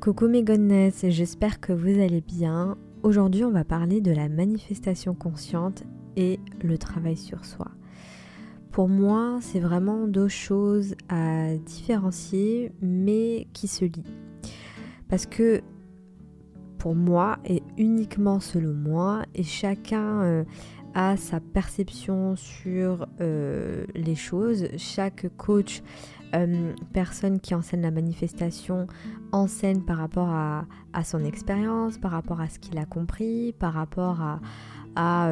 Coucou mes goodness, j'espère que vous allez bien. Aujourd'hui on va parler de la manifestation consciente et le travail sur soi. Pour moi c'est vraiment deux choses à différencier mais qui se lient. Parce que pour moi et uniquement selon moi, et chacun a sa perception sur les choses, chaque coach, personne qui enseigne la manifestation enseigne par rapport à son expérience, par rapport à ce qu'il a compris, par rapport à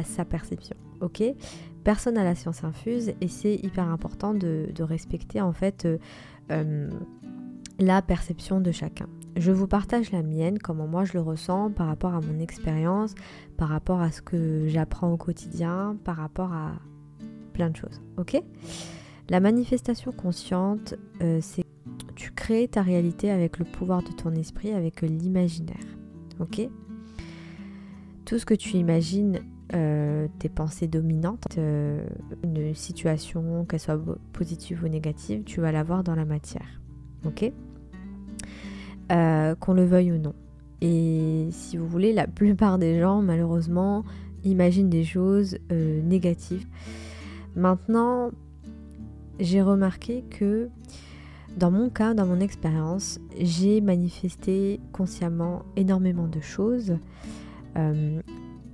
sa perception. Ok, personne n'a la science infuse et c'est hyper important de respecter en fait la perception de chacun. Je vous partage la mienne, comment moi je le ressens par rapport à mon expérience, par rapport à ce que j'apprends au quotidien, par rapport à plein de choses. Ok ? La manifestation consciente, c'est que tu crées ta réalité avec le pouvoir de ton esprit, avec l'imaginaire. Ok ? Tout ce que tu imagines, tes pensées dominantes, une situation, qu'elle soit positive ou négative, tu vas la voir dans la matière. Ok ? Qu'on le veuille ou non. Et si vous voulez, la plupart des gens, malheureusement, imaginent des choses négatives. Maintenant, j'ai remarqué que dans mon cas, dans mon expérience, j'ai manifesté consciemment énormément de choses,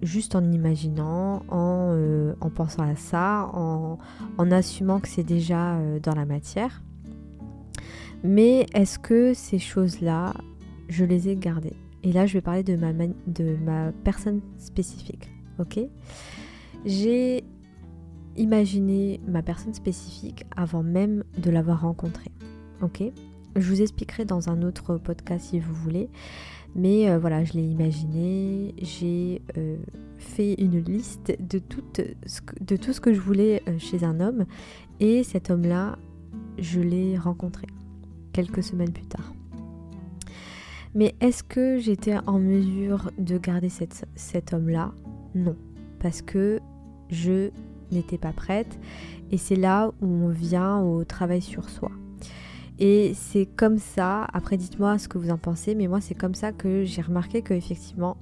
juste en imaginant, en pensant à ça, en assumant que c'est déjà dans la matière. Mais est-ce que ces choses-là, je les ai gardées ? Et là, je vais parler de ma personne spécifique. Ok ? J'ai imaginé ma personne spécifique avant même de l'avoir rencontrée. Ok ? Je vous expliquerai dans un autre podcast si vous voulez. Mais voilà, je l'ai imaginé. J'ai fait une liste de tout ce que je voulais chez un homme. Et cet homme-là, je l'ai rencontré quelques semaines plus tard. Mais est-ce que j'étais en mesure de garder cet homme-là ? Non, parce que je n'étais pas prête et c'est là où on vient au travail sur soi. Et c'est comme ça, après dites-moi ce que vous en pensez, mais moi c'est comme ça que j'ai remarqué que effectivement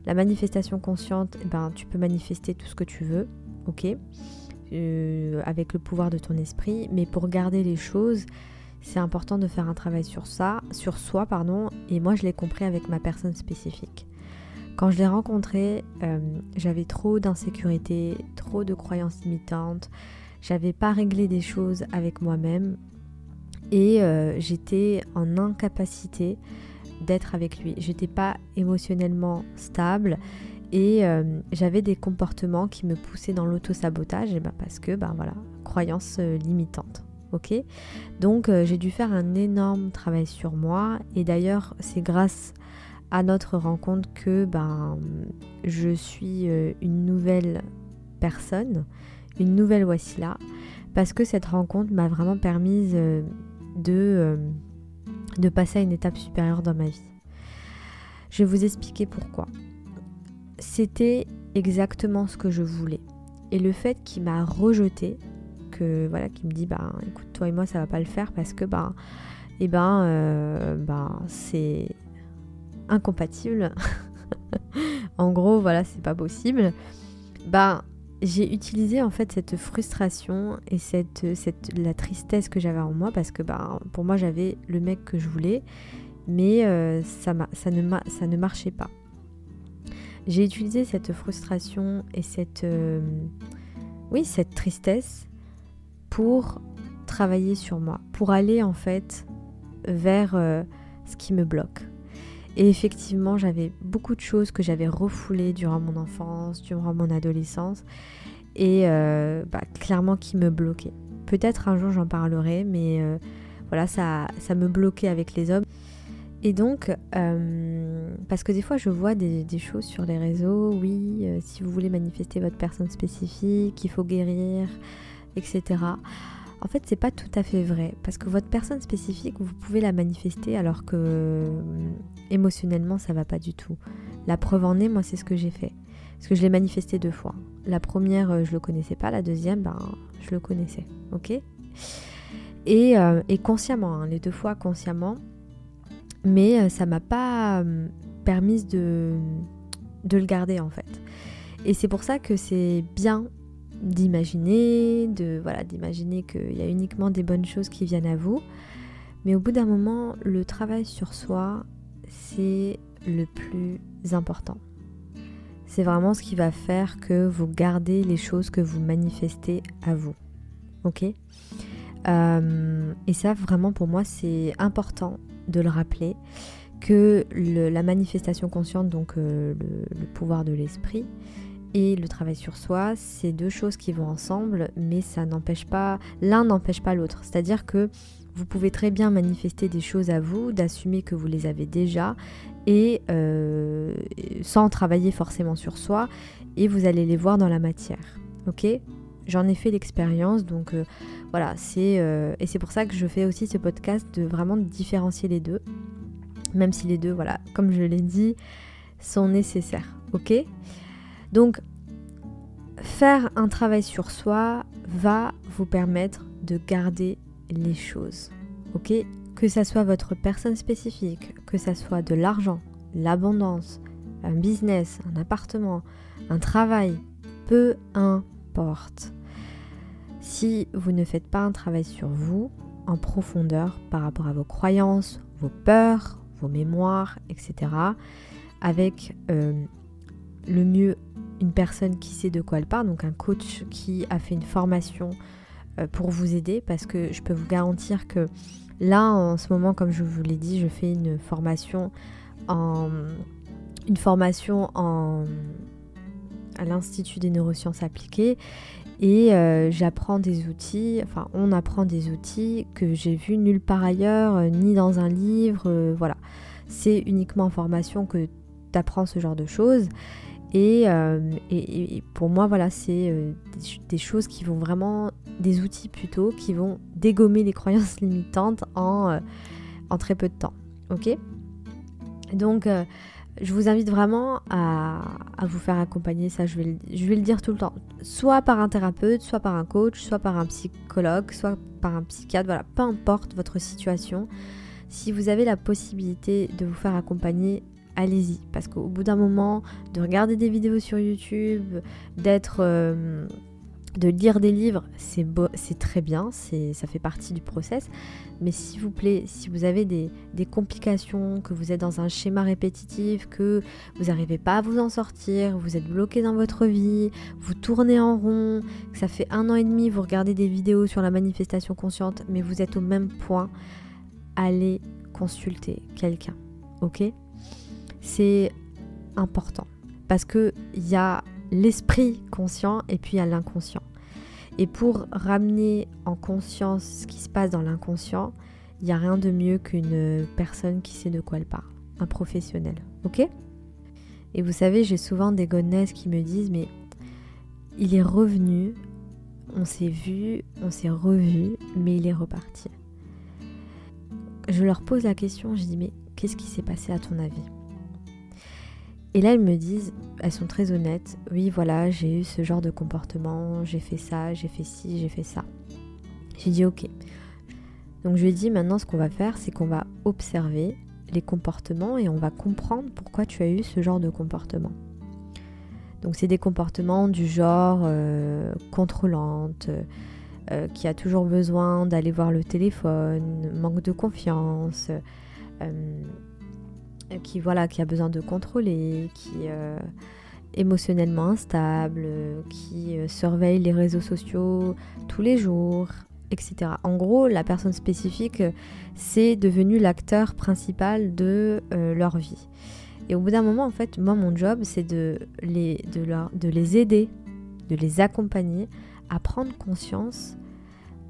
la manifestation consciente, tu peux manifester tout ce que tu veux, ok, avec le pouvoir de ton esprit, mais pour garder les choses, c'est important de faire un travail sur soi, et moi je l'ai compris avec ma personne spécifique. Quand je l'ai rencontré, j'avais trop d'insécurité, trop de croyances limitantes, j'avais pas réglé des choses avec moi-même et j'étais en incapacité d'être avec lui. J'étais pas émotionnellement stable et j'avais des comportements qui me poussaient dans l'auto-sabotage parce que croyances limitantes. Ok, donc j'ai dû faire un énorme travail sur moi et d'ailleurs c'est grâce à notre rencontre que je suis une nouvelle personne, une nouvelle Wassila, parce que cette rencontre m'a vraiment permise de passer à une étape supérieure dans ma vie. Je vais vous expliquer pourquoi. C'était exactement ce que je voulais et le fait qu'il m'a rejetée, qui me dit écoute, toi et moi ça va pas le faire parce que c'est incompatible. En gros c'est pas possible. J'ai utilisé en fait cette frustration et la tristesse que j'avais en moi parce que pour moi j'avais le mec que je voulais mais ça ne marchait pas. J'ai utilisé cette frustration et cette tristesse pour travailler sur moi, pour aller en fait vers ce qui me bloque. Et effectivement, j'avais beaucoup de choses que j'avais refoulées durant mon enfance, durant mon adolescence, et clairement qui me bloquaient. Peut-être un jour j'en parlerai, mais ça me bloquait avec les hommes. Et donc, parce que des fois je vois des choses sur les réseaux, si vous voulez manifester votre personne spécifique, il faut guérir, etc. En fait, c'est pas tout à fait vrai, parce que votre personne spécifique, vous pouvez la manifester alors que émotionnellement, ça va pas du tout. La preuve en est, moi, c'est ce que j'ai fait. Parce que je l'ai manifesté 2 fois. La première, je le connaissais pas, la deuxième, je le connaissais, ok ? Et consciemment, les 2 fois consciemment, mais ça m'a pas permise de le garder en fait. Et c'est pour ça que c'est bien d'imaginer, d'imaginer qu'il y a uniquement des bonnes choses qui viennent à vous. Mais au bout d'un moment, le travail sur soi, c'est le plus important. C'est vraiment ce qui va faire que vous gardez les choses que vous manifestez à vous. Ok ? Et ça, vraiment, pour moi, c'est important de le rappeler, que la manifestation consciente, donc le pouvoir de l'esprit, et le travail sur soi, c'est deux choses qui vont ensemble, mais ça n'empêche pas, l'un n'empêche pas l'autre. C'est-à-dire que vous pouvez très bien manifester des choses à vous, d'assumer que vous les avez déjà, et sans travailler forcément sur soi, et vous allez les voir dans la matière. Ok ? J'en ai fait l'expérience, donc voilà, et c'est pour ça que je fais aussi ce podcast, de vraiment différencier les deux, même si les deux, voilà, comme je l'ai dit, sont nécessaires. Ok ? Donc, faire un travail sur soi va vous permettre de garder les choses, ok ? Que ça soit votre personne spécifique, que ça soit de l'argent, l'abondance, un business, un appartement, un travail, peu importe. Si vous ne faites pas un travail sur vous, en profondeur, par rapport à vos croyances, vos peurs, vos mémoires, etc., avec le mieux une personne qui sait de quoi elle parle, donc un coach qui a fait une formation pour vous aider, parce que je peux vous garantir que là, en ce moment, comme je vous l'ai dit, je fais une formation à l'Institut des neurosciences appliquées, et j'apprends des outils, enfin on apprend des outils que j'ai vus nulle part ailleurs, ni dans un livre, voilà. C'est uniquement en formation que tu apprends ce genre de choses. Et pour moi, voilà, c'est des choses qui vont vraiment, des outils plutôt, qui vont dégommer les croyances limitantes en très peu de temps. Ok ? Donc, je vous invite vraiment à vous faire accompagner, ça je vais le dire tout le temps, soit par un thérapeute, soit par un coach, soit par un psychologue, soit par un psychiatre, voilà, peu importe votre situation. Si vous avez la possibilité de vous faire accompagner, allez-y, parce qu'au bout d'un moment, de regarder des vidéos sur YouTube, de lire des livres, c'est très bien, ça fait partie du process, mais s'il vous plaît, si vous avez des complications, que vous êtes dans un schéma répétitif, que vous n'arrivez pas à vous en sortir, vous êtes bloqué dans votre vie, vous tournez en rond, que ça fait 1 an et demi, vous regardez des vidéos sur la manifestation consciente, mais vous êtes au même point, allez consulter quelqu'un, ok ? C'est important, parce qu'il y a l'esprit conscient et puis il y a l'inconscient. Et pour ramener en conscience ce qui se passe dans l'inconscient, il n'y a rien de mieux qu'une personne qui sait de quoi elle parle, un professionnel, ok ? Et vous savez, j'ai souvent des godnesses qui me disent « mais il est revenu, on s'est vu, on s'est revu, mais il est reparti ». Je leur pose la question, je dis « mais qu'est-ce qui s'est passé à ton avis ?» Et là, elles me disent, elles sont très honnêtes, oui, voilà, j'ai eu ce genre de comportement, j'ai fait ça, j'ai fait ci, j'ai fait ça. J'ai dit ok. Donc je lui ai dit, maintenant ce qu'on va faire, c'est qu'on va observer les comportements et on va comprendre pourquoi tu as eu ce genre de comportement. Donc c'est des comportements du genre contrôlante, qui a toujours besoin d'aller voir le téléphone, manque de confiance, qui a besoin de contrôler, qui est émotionnellement instable, qui surveille les réseaux sociaux tous les jours, etc. En gros, la personne spécifique, c'est devenu l'acteur principal de leur vie. Et au bout d'un moment, en fait, moi, mon job, c'est de les aider, de les accompagner à prendre conscience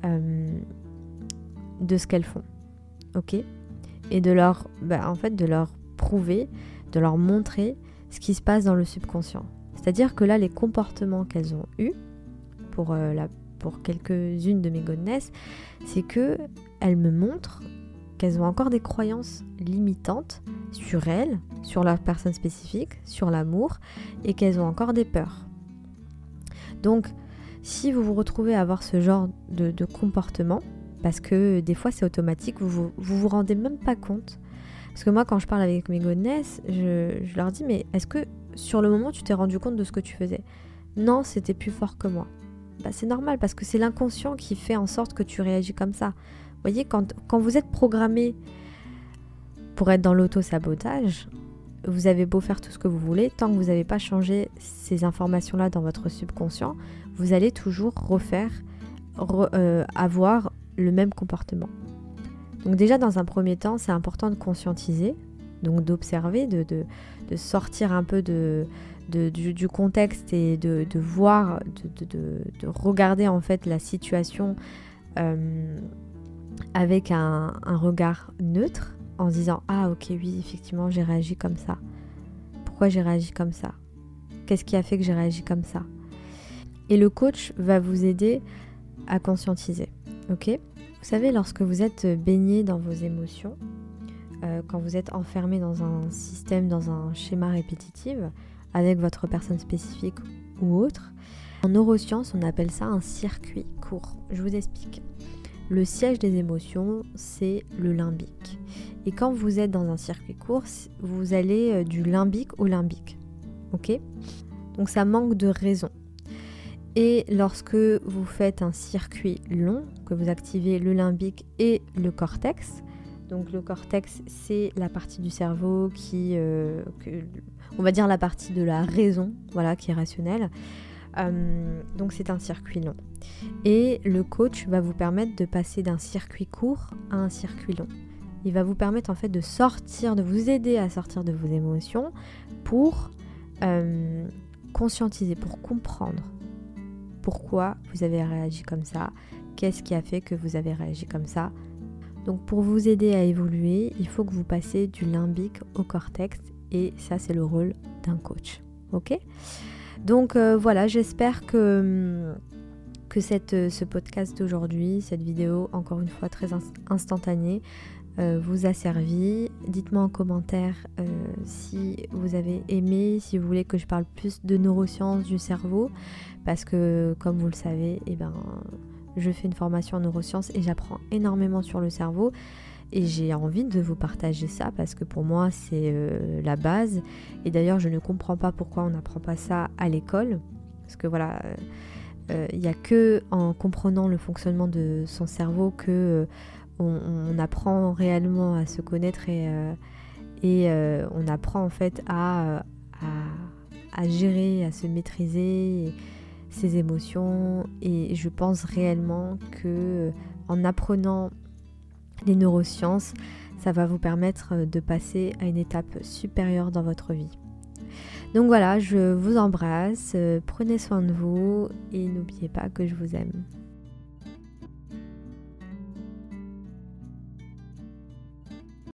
de ce qu'elles font, ok ? Et de leur prouver, de leur montrer ce qui se passe dans le subconscient. C'est-à-dire que là, les comportements qu'elles ont eus, pour quelques-unes de mes godnesses, c'est qu'elles me montrent qu'elles ont encore des croyances limitantes sur elles, sur leur personne spécifique, sur l'amour, et qu'elles ont encore des peurs. Donc, si vous vous retrouvez à avoir ce genre de comportement, parce que des fois c'est automatique, vous vous rendez même pas compte, Parce que moi, quand je parle avec mes godness, je leur dis, mais est-ce que sur le moment, tu t'es rendu compte de ce que tu faisais? Non, c'était plus fort que moi. C'est normal parce que c'est l'inconscient qui fait en sorte que tu réagis comme ça. Vous voyez, quand vous êtes programmé pour être dans l'auto-sabotage, vous avez beau faire tout ce que vous voulez, tant que vous n'avez pas changé ces informations-là dans votre subconscient, vous allez toujours avoir le même comportement. Donc déjà, dans un premier temps, c'est important de conscientiser, donc d'observer, de sortir un peu du contexte et de voir, de regarder en fait la situation avec un regard neutre, en se disant « Ah ok, oui, effectivement, j'ai réagi comme ça. Pourquoi j'ai réagi comme ça? Qu'est-ce qui a fait que j'ai réagi comme ça ?» Et le coach va vous aider à conscientiser, ok? Vous savez, lorsque vous êtes baigné dans vos émotions, quand vous êtes enfermé dans un système, dans un schéma répétitif, avec votre personne spécifique ou autre, en neurosciences, on appelle ça un circuit court. Je vous explique. Le siège des émotions, c'est le limbique. Et quand vous êtes dans un circuit court, vous allez du limbique au limbique. Ok? Donc ça manque de raison. Et lorsque vous faites un circuit long, que vous activez le limbique et le cortex, donc le cortex, c'est la partie du cerveau on va dire la partie de la raison, voilà, qui est rationnelle. Donc c'est un circuit long. Et le coach va vous permettre de passer d'un circuit court à un circuit long. Il va vous permettre en fait de vous aider à sortir de vos émotions pour conscientiser, pour comprendre pourquoi vous avez réagi comme ça, qu'est-ce qui a fait que vous avez réagi comme ça. Donc pour vous aider à évoluer, il faut que vous passiez du limbique au cortex et ça c'est le rôle d'un coach. Ok ? Donc voilà, j'espère que ce podcast d'aujourd'hui, cette vidéo encore une fois très instantanée, vous a servi. Dites-moi en commentaire si vous avez aimé, si vous voulez que je parle plus de neurosciences du cerveau, parce que comme vous le savez, je fais une formation en neurosciences et j'apprends énormément sur le cerveau et j'ai envie de vous partager ça parce que pour moi c'est la base et d'ailleurs je ne comprends pas pourquoi on n'apprend pas ça à l'école parce que voilà, il n'y a que en comprenant le fonctionnement de son cerveau que on apprend réellement à se connaître et on apprend en fait à gérer, à se maîtriser ses émotions et je pense réellement que en apprenant les neurosciences, ça va vous permettre de passer à une étape supérieure dans votre vie. Donc voilà, je vous embrasse, prenez soin de vous et n'oubliez pas que je vous aime.